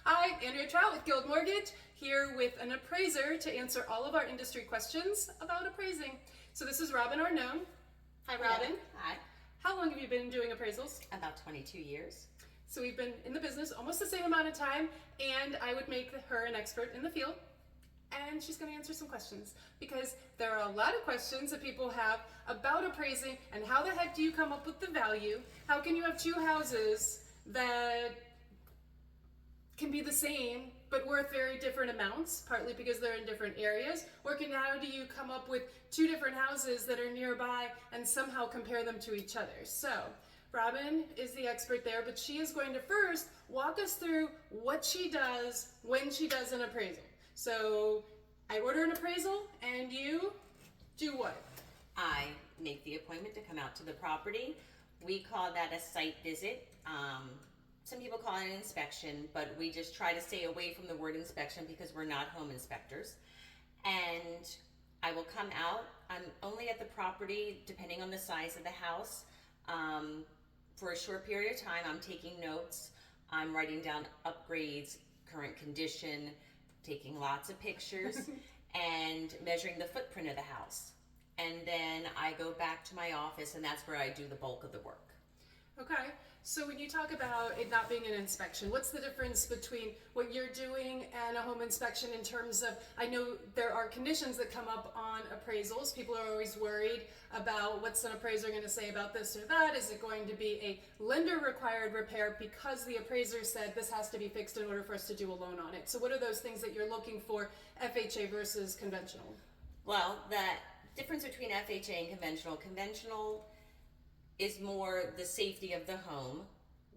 Hi, Andrea Trout with Guild Mortgage, here with an appraiser to answer all of our industry questions about appraising. So this is Robin Arnone. Hi, Robin. Hello. Hi. How long have you been doing appraisals? About 22 years. So we've been in the business almost the same amount of time, and I would make her an expert in the field. And she's going to answer some questions because there are a lot of questions that people have about appraising and how the heck do you come up with the value? How can you have two houses that can be the same but worth very different amounts, partly because they're in different areas? Or how do you come up with two different houses that are nearby and somehow compare them to each other? So Robin is the expert there, but she is going to first walk us through what she does when she does an appraisal. So I order an appraisal and you do what? I make the appointment to come out to the property. We call that a site visit. Some people call it an inspection, but we just try to stay away from the word inspection because we're not home inspectors. And I will come out. I'm only at the property, depending on the size of the house, for a short period of time. I'm taking notes. I'm writing down upgrades, current condition, taking lots of pictures, and measuring the footprint of the house. And then I go back to my office, and that's where I do the bulk of the work. Okay, so when you talk about it not being an inspection, what's the difference between what you're doing and a home inspection in terms of, I know there are conditions that come up on appraisals. People are always worried about what's an appraiser going to say about this or that. Is it going to be a lender required repair because the appraiser said this has to be fixed in order for us to do a loan on it? So what are those things that you're looking for, FHA versus conventional? Well, the difference between FHA and conventional is more the safety of the home,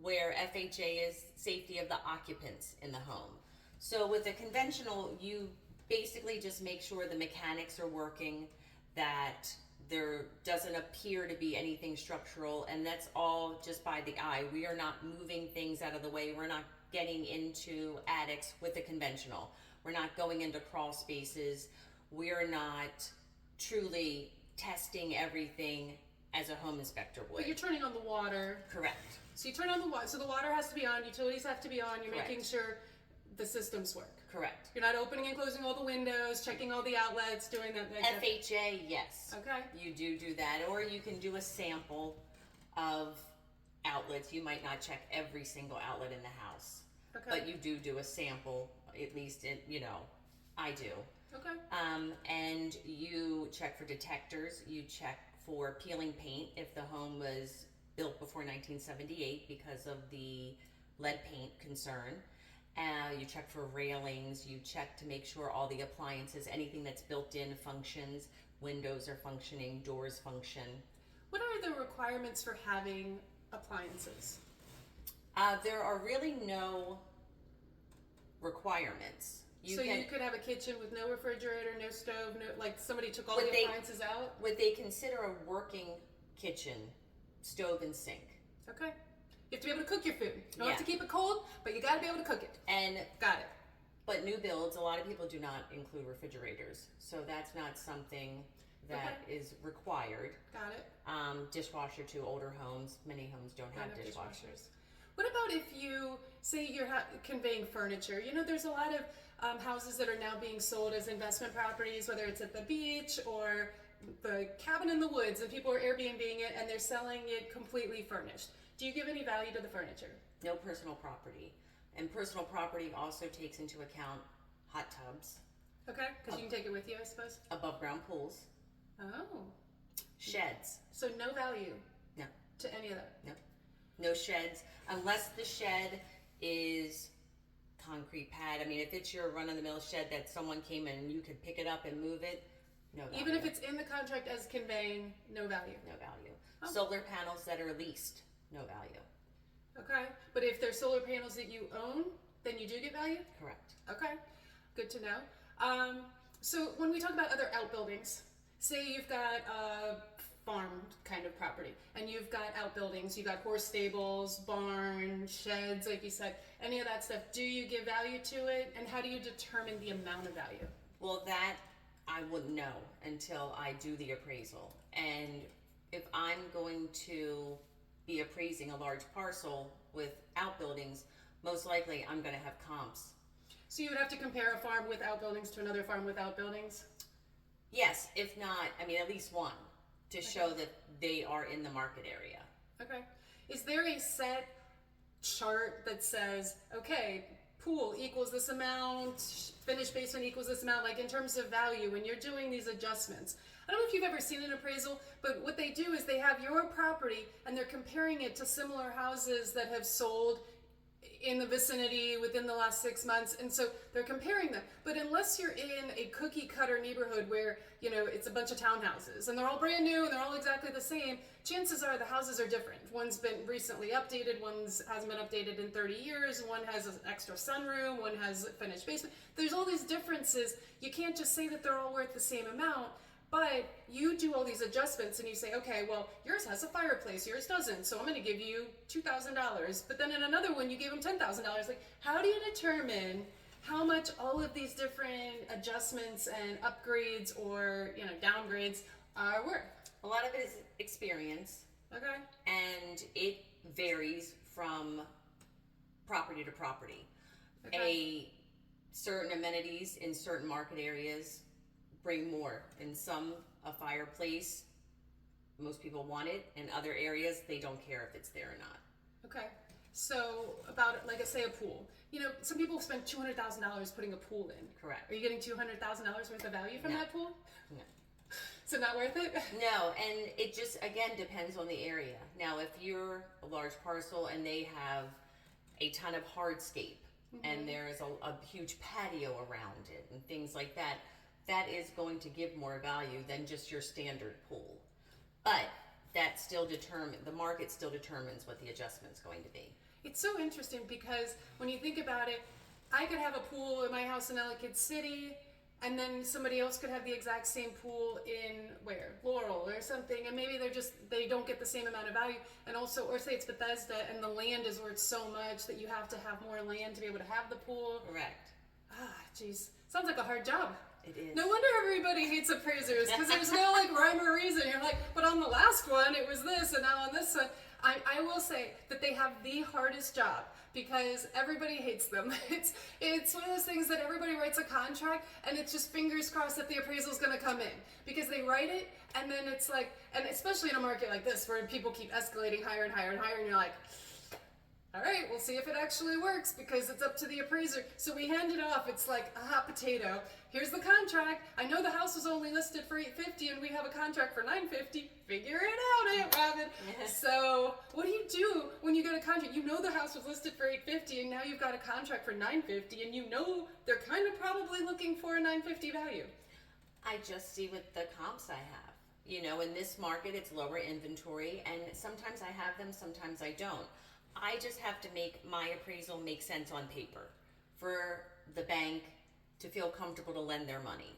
where FHA is safety of the occupants in the home. So with a conventional, you basically just make sure the mechanics are working, that there doesn't appear to be anything structural, and that's all just by the eye. We are not moving things out of the way. We're not getting into attics with a conventional. We're not going into crawl spaces. We're not truly testing everything as a home inspector would. But you're turning on the water. Correct. So you turn on the water, so the water has to be on, utilities have to be on, you're Correct. making sure the systems work. Correct. You're not opening and closing all the windows, checking all the outlets, doing that. FHA, yes. Okay. You do that, or you can do a sample of outlets. You might not check every single outlet in the house, Okay. but you do a sample, at least I do. Okay. And you check for detectors. You check for peeling paint if the home was built before 1978 because of the lead paint concern. You check for railings. You check to make sure all the appliances, anything that's built in, functions. Windows are functioning, doors function. What are the requirements for having appliances? There are really no requirements. You could have a kitchen with no refrigerator, no stove, like somebody took all the appliances out? Would they consider a working kitchen, stove and sink? Okay. You have to be able to cook your food. You don't have Yeah. to keep it cold, but you got to be able to cook it. And Got it. But new builds, a lot of people do not include refrigerators, so that's not something that is required. Got it. Dishwasher to older homes. Many homes don't have dishwashers. What about if you say you're conveying furniture? You know, there's a lot of houses that are now being sold as investment properties, whether it's at the beach or the cabin in the woods, and people are Airbnb-ing it and they're selling it completely furnished. Do you give any value to the furniture? No personal property. And personal property also takes into account hot tubs, Okay, because you can take it with you, I suppose. above ground pools, Oh. sheds. So no value No, to any of that. no sheds, unless the shed is concrete pad. I mean, if it's your run-of-the-mill shed that someone came in and you could pick it up and move it, no value. Even if it's in the contract as conveying, no value. No value. Oh. Solar panels that are leased, no value. Okay, but if they're solar panels that you own, then you do get value? Correct. Okay, good to know. So when we talk about other outbuildings, say you've got a farm kind of property and you've got outbuildings, you've got horse stables, barn, sheds, like you said, any of that stuff, do you give value to it? And how do you determine the amount of value? Well, that I wouldn't know until I do the appraisal. And if I'm going to be appraising a large parcel with outbuildings, most likely I'm going to have comps. So you would have to compare a farm with outbuildings to another farm with outbuildings? Yes, if not, I mean, at least one to show that they are in the market area. Okay. Is there a set chart that says, okay, pool equals this amount, finished basement equals this amount, like in terms of value when you're doing these adjustments? I don't know if you've ever seen an appraisal, but what they do is they have your property and they're comparing it to similar houses that have sold in the vicinity within the last 6 months, and so they're comparing them. But unless you're in a cookie cutter neighborhood where, you know, it's a bunch of townhouses and they're all brand new and they're all exactly the same, chances are the houses are different. One's been recently updated, one's hasn't been updated in 30 years, one has an extra sunroom, one has a finished basement. There's all these differences. You can't just say that they're all worth the same amount. But you do all these adjustments and you say, okay, well, yours has a fireplace, yours doesn't, so I'm going to give you $2,000. But then in another one, you gave them $10,000. Like, how do you determine how much all of these different adjustments and upgrades or, you know, downgrades are worth? A lot of it is experience. Okay. And it varies from property to property. Okay. A certain amenities in certain market areas bring more. In some, a fireplace, most people want it. In other areas, they don't care if it's there or not. Okay. So about, like I say, a pool. You know, some people spend $200,000 putting a pool in. Correct. Are you getting $200,000 worth of value from No. that pool? No. So not worth it? No, and it just, again, depends on the area. Now, if you're a large parcel and they have a ton of hardscape and there's a huge patio around it and things like that, that is going to give more value than just your standard pool. But that still the market still determines what the adjustment's going to be. It's so interesting because when you think about it, I could have a pool in my house in Ellicott City, and then somebody else could have the exact same pool in where? Laurel or something, and maybe they don't get the same amount of value. And also, or say it's Bethesda and the land is worth so much that you have to have more land to be able to have the pool. Correct. Ah, jeez. Sounds like a hard job. It is. No wonder everybody hates appraisers, because there's no like rhyme or reason. You're like, but on the last one it was this, and now on this one. I will say that they have the hardest job because everybody hates them. It's one of those things that everybody writes a contract and it's just fingers crossed that the appraisal is going to come in, because they write it and then it's like, and especially in a market like this where people keep escalating higher and higher and higher, and you're like, all right, we'll see if it actually works because it's up to the appraiser. So we hand it off. It's like a hot potato. Here's the contract. I know the house was only listed for $850 and we have a contract for $950. Figure it out, Aunt Robin. So what do you do when you get a contract? You know the house was listed for $850 and now you've got a contract for $950, and you know they're kind of probably looking for a $950 value. I just see with the comps I have. You know, in this market, it's lower inventory, and sometimes I have them, sometimes I don't. I just have to make my appraisal make sense on paper for the bank to feel comfortable to lend their money.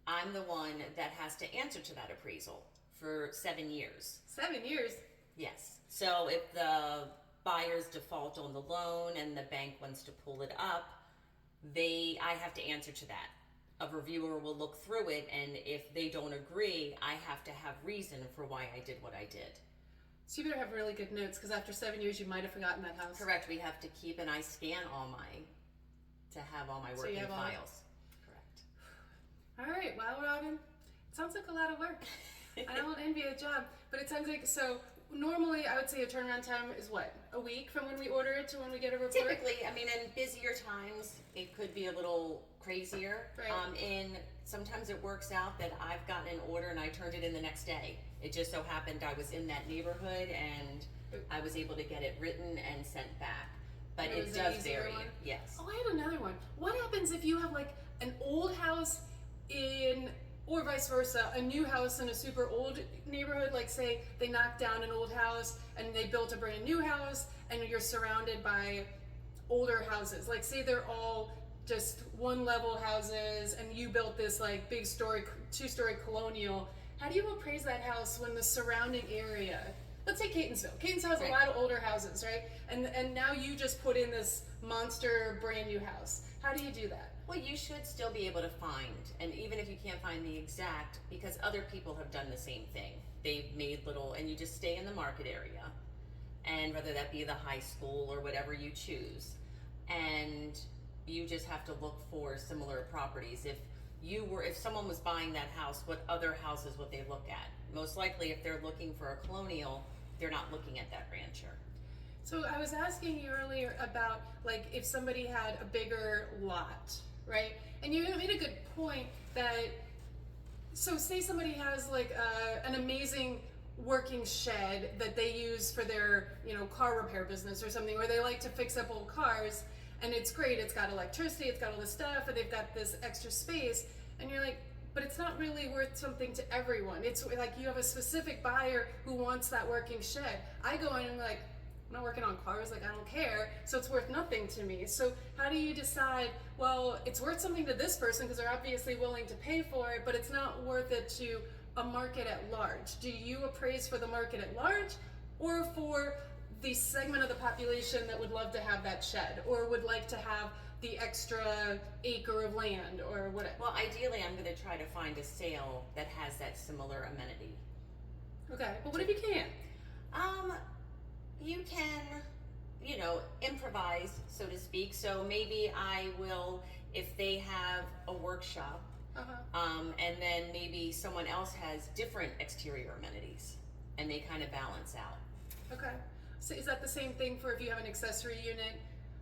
I'm the one that has to answer to that appraisal for 7 years. 7 years? Yes. So if the buyers default on the loan and the bank wants to pull it up, I have to answer to that. A reviewer will look through it, and if they don't agree, I have to have reason for why I did what I did. So you better have really good notes, because after 7 years you might have forgotten that house. Correct. We have to keep, and I scan to have all my working files. Correct. All right. Well, Robin, it sounds like a lot of work. I don't envy a job, but it sounds like, so normally I would say a turnaround time is what? A week from when we order it to when we get a report? Typically, I mean, in busier times, it could be a little crazier. Right. Sometimes it works out that I've gotten an order and I turned it in the next day. It just so happened I was in that neighborhood and I was able to get it written and sent back. But it does vary. Yes. Oh, I had another one. What happens if you have like an old house or vice versa, a new house in a super old neighborhood? Like say they knocked down an old house and they built a brand new house, and you're surrounded by older houses. Like say they're all just one level houses and you built this like big two-story colonial. How do you appraise that house when the surrounding area, let's say Catonsville. Catonsville has a lot of older houses, right? And now you just put in this monster brand new house. How do you do that? Well, you should still be able to find, and even if you can't find the exact, because other people have done the same thing. They've made and you just stay in the market area, and whether that be the high school or whatever you choose. you just have to look for similar properties. If someone was buying that house, what other houses would they look at? Most likely, if they're looking for a colonial, they're not looking at that rancher. So I was asking you earlier about like if somebody had a bigger lot, right? And you made a good point that, so say somebody has like an amazing working shed that they use for their, car repair business or something, where they like to fix up old cars, and it's great, it's got electricity, it's got all this stuff, and they've got this extra space, and you're like, but it's not really worth something to everyone. It's like you have a specific buyer who wants that working shed. I go in and I'm like, I'm not working on cars, like I don't care, so it's worth nothing to me. So how do you decide, well, it's worth something to this person because they're obviously willing to pay for it, but it's not worth it to a market at large? Do you appraise for the market at large, or for the segment of the population that would love to have that shed, or would like to have the extra acre of land, or whatever? Well, ideally, I'm going to try to find a sale that has that similar amenity. Okay, but what if you can't? You can, improvise, so to speak. So maybe I will, if they have a workshop, and then maybe someone else has different exterior amenities, and they kind of balance out. Okay. So is that the same thing for if you have an accessory unit?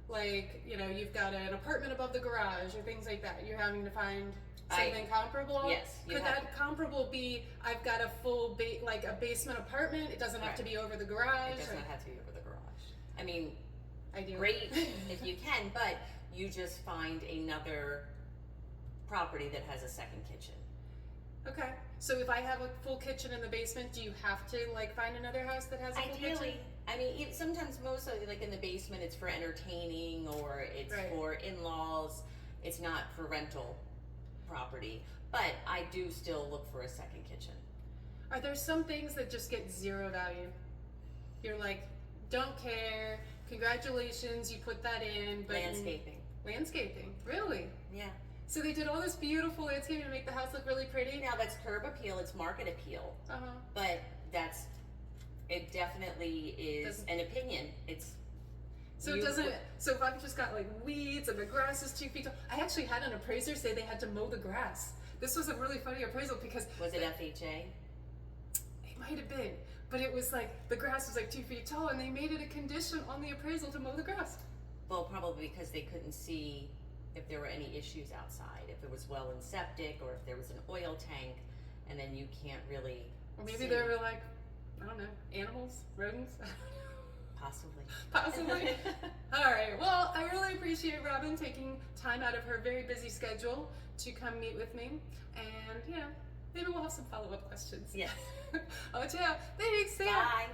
Like, you've got an apartment above the garage or things like that. You're having to find something comparable? Yes. Could that comparable be, I've got a full, like a basement apartment, it doesn't have to be over the garage? It does not have to be over the garage. I mean, Ideally. Great if you can, but you just find another property that has a second kitchen. Okay. So if I have a full kitchen in the basement, do you have to find another house that has a full kitchen? Ideally. I mean, sometimes mostly like in the basement it's for entertaining, or it's for in-laws. It's not for rental property, but I do still look for a second kitchen. Are there some things that just get zero value? You're like, don't care, congratulations, you put that in, but Landscaping, really? Yeah. So they did all this beautiful landscaping to make the house look really pretty? Now that's curb appeal, it's market appeal. But it definitely is an opinion. So it doesn't, so if I've just got weeds and the grass is 2 feet tall. I actually had an appraiser say they had to mow the grass. This was a really funny appraisal because. Was it FHA? It might have been, but it was the grass was 2 feet tall, and they made it a condition on the appraisal to mow the grass. Well, probably because they couldn't see if there were any issues outside, if it was well and septic, or if there was an oil tank, and then you can't really. Or maybe they were I don't know, animals, rodents. Possibly. All right. Well, I really appreciate Robin taking time out of her very busy schedule to come meet with me, and maybe we'll have some follow-up questions. Yes. Oh, yeah. Thanks. Bye.